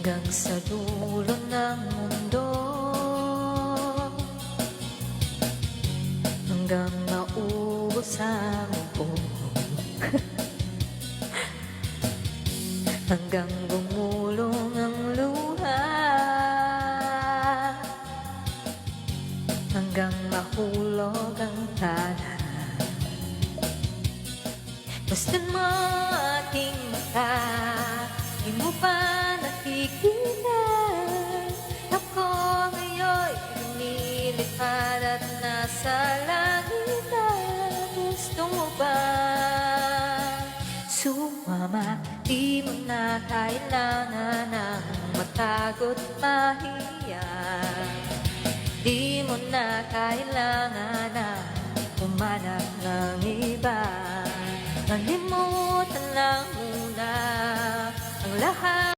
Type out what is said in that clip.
hanggang sa dulo ng mundo, hanggang maubos ang buhok, hanggang gumulong ang luha, hanggang mahulog ang tala. Gusto mo aking mata, di mo pa nakikita. Ako ngayon'y lumilipad at nasa langit na. Gusto mo ba sumama? Di mo na kailangan ng matago't mahiya. Di mo na kailangan ng umanap ng iba. Kalimutan lang muna ang lahat.